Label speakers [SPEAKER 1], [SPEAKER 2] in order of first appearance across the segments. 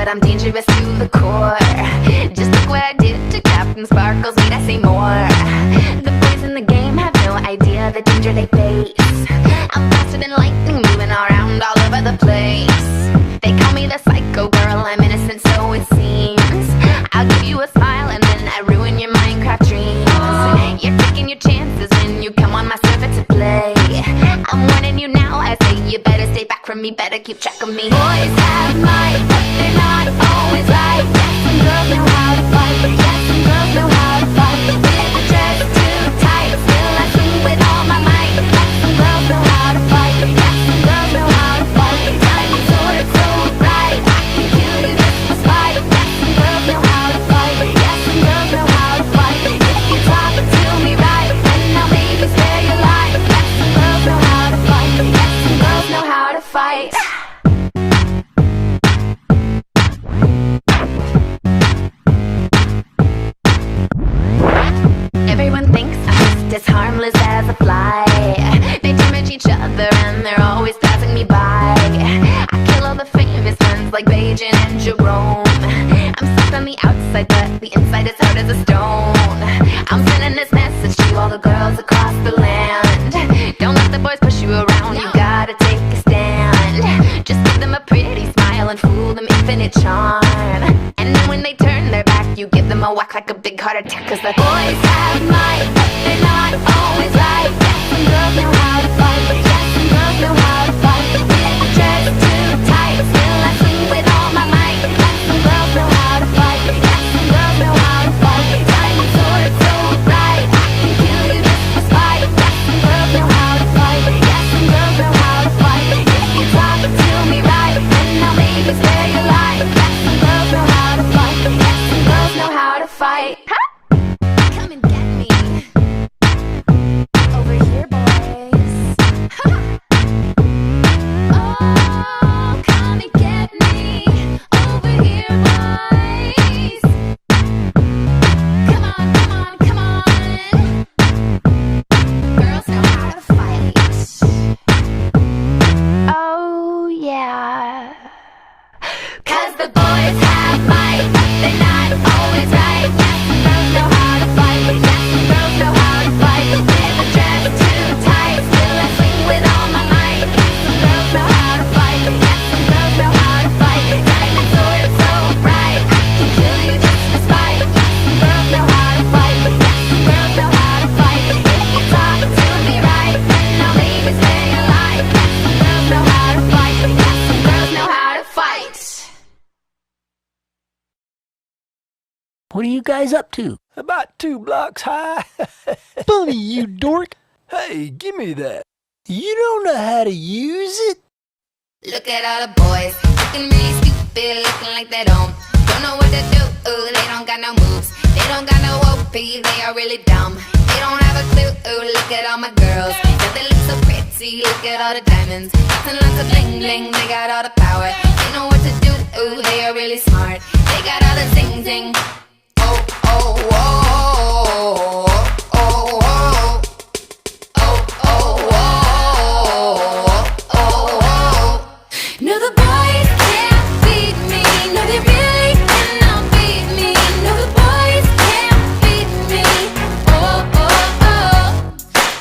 [SPEAKER 1] but I'm dangerous to the core. Just look what I did to Captain Sparkles, need I say more? The boys in the game have no idea the danger they face. I'm faster than lightning, moving around all over the place. They call me the psycho girl, I'm innocent so it seems. I'll give you a smile and then I ruin your Minecraft dreams. You're taking your chances when you come on my server to play. I'm warning you now, I say you better stay back from me, better keep track of me. Boys have might, but they're not always right. Yes, some girls know how to fight. Yes, some girls know how to fight. Wear the dress too tight, still I swing with all my might. Yes, some girls know how to fight. Yes, some girls know how to fight. Diamond sword so bright, I can kill you just for spite. Yes, some girls know how to fight. Yes, some girls know how to fight. If you talk to me right, then I'll maybe spare your life. Yes, some girls know how to fight. Yes, some girls know how to fight. Everyone thinks I'm just as harmless as a fly. They damage each other and they're always passing me by. I kill all the famous ones like Beijing and Jerome. I'm soft on the outside but the inside is hard as a stone. I'm sending this message to all the girls across the land. Don't let the boys push you around, you gotta take a stand. Just give them a pretty smile and fool them infinite charm. And then when they turn their back, you give them a whack like a big heart attack. Cause the boys have might, but they're not always right. Yes, some girls know how to fight. Yes, some girls know how to fight. Wear the dress too tight, still I swing with all my might. Yes, some girls know how to fight. Yes, some girls know how to fight. Diamond sword so bright, I can kill you just for spite. Yes, some girls know how to fight. Yes, some girls know how to fight. If you talk to me right, then I'll maybe spare your life. Yes, some girls know how to fight. Yes, some girls know how to fight. Come and get me over here, boys. Oh, come and get me over here, boys. Come on, come on, come on. Girls know how to fight. Oh, yeah. Cause the boys have might, but they're not always right. Yes, some girls know how to fight. Yes, some girls know how to fight. Wear the dress too tight, still I swing with all my might. Yes, some girls know how to fight. Yes, some girls know how to fight. Diamond sword so bright, I can kill you just for spite. Yes, some girls know how to fight. Yes, some girls know how to fight. If you talk to me right, then I'll maybe spare your life. Yes, some girls know how to fight. Yes, some girls know how to fight.
[SPEAKER 2] What are you guys up to?
[SPEAKER 3] About 2 blocks high.
[SPEAKER 2] Funny, you dork.
[SPEAKER 3] Hey, give me that.
[SPEAKER 2] You don't know how to use it?
[SPEAKER 1] Look at all the boys, looking really stupid, looking like they don't know what to do. They don't got no moves, they don't got no OP, they are really dumb. They don't have a clue. Look at all my girls, yeah, they look so pretty. Look at all the diamonds, lots and lots of bling bling. They got all the power, they know what to do. They are really smart, they got all the zing zing. Oh oh oh oh oh oh. No, the boys can't beat me. No, they really cannot beat me. No, the boys can't beat me. Oh, oh, oh.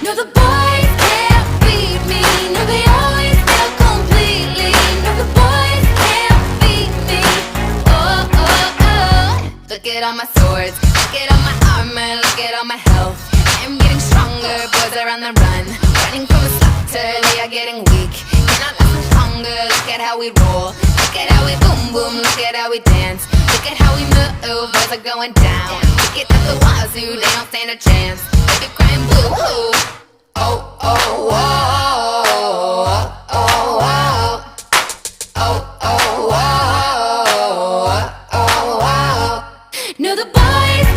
[SPEAKER 1] No, the boys can't beat me. No, they always fail completely. No, the boys can't beat me. Oh, oh, oh. Look at all my swords. Look at all my armor. Look at all my health. I'm getting stronger. Boys are on the run. Running from a slaughter. They are getting weak. Look at how we roll, look at how we boom boom, look at how we dance, look at how we move, boys are going down. Look at the wazoo, they don't stand a chance. If you're crying boo hoo, oh oh oh oh oh oh oh oh oh. No, the boys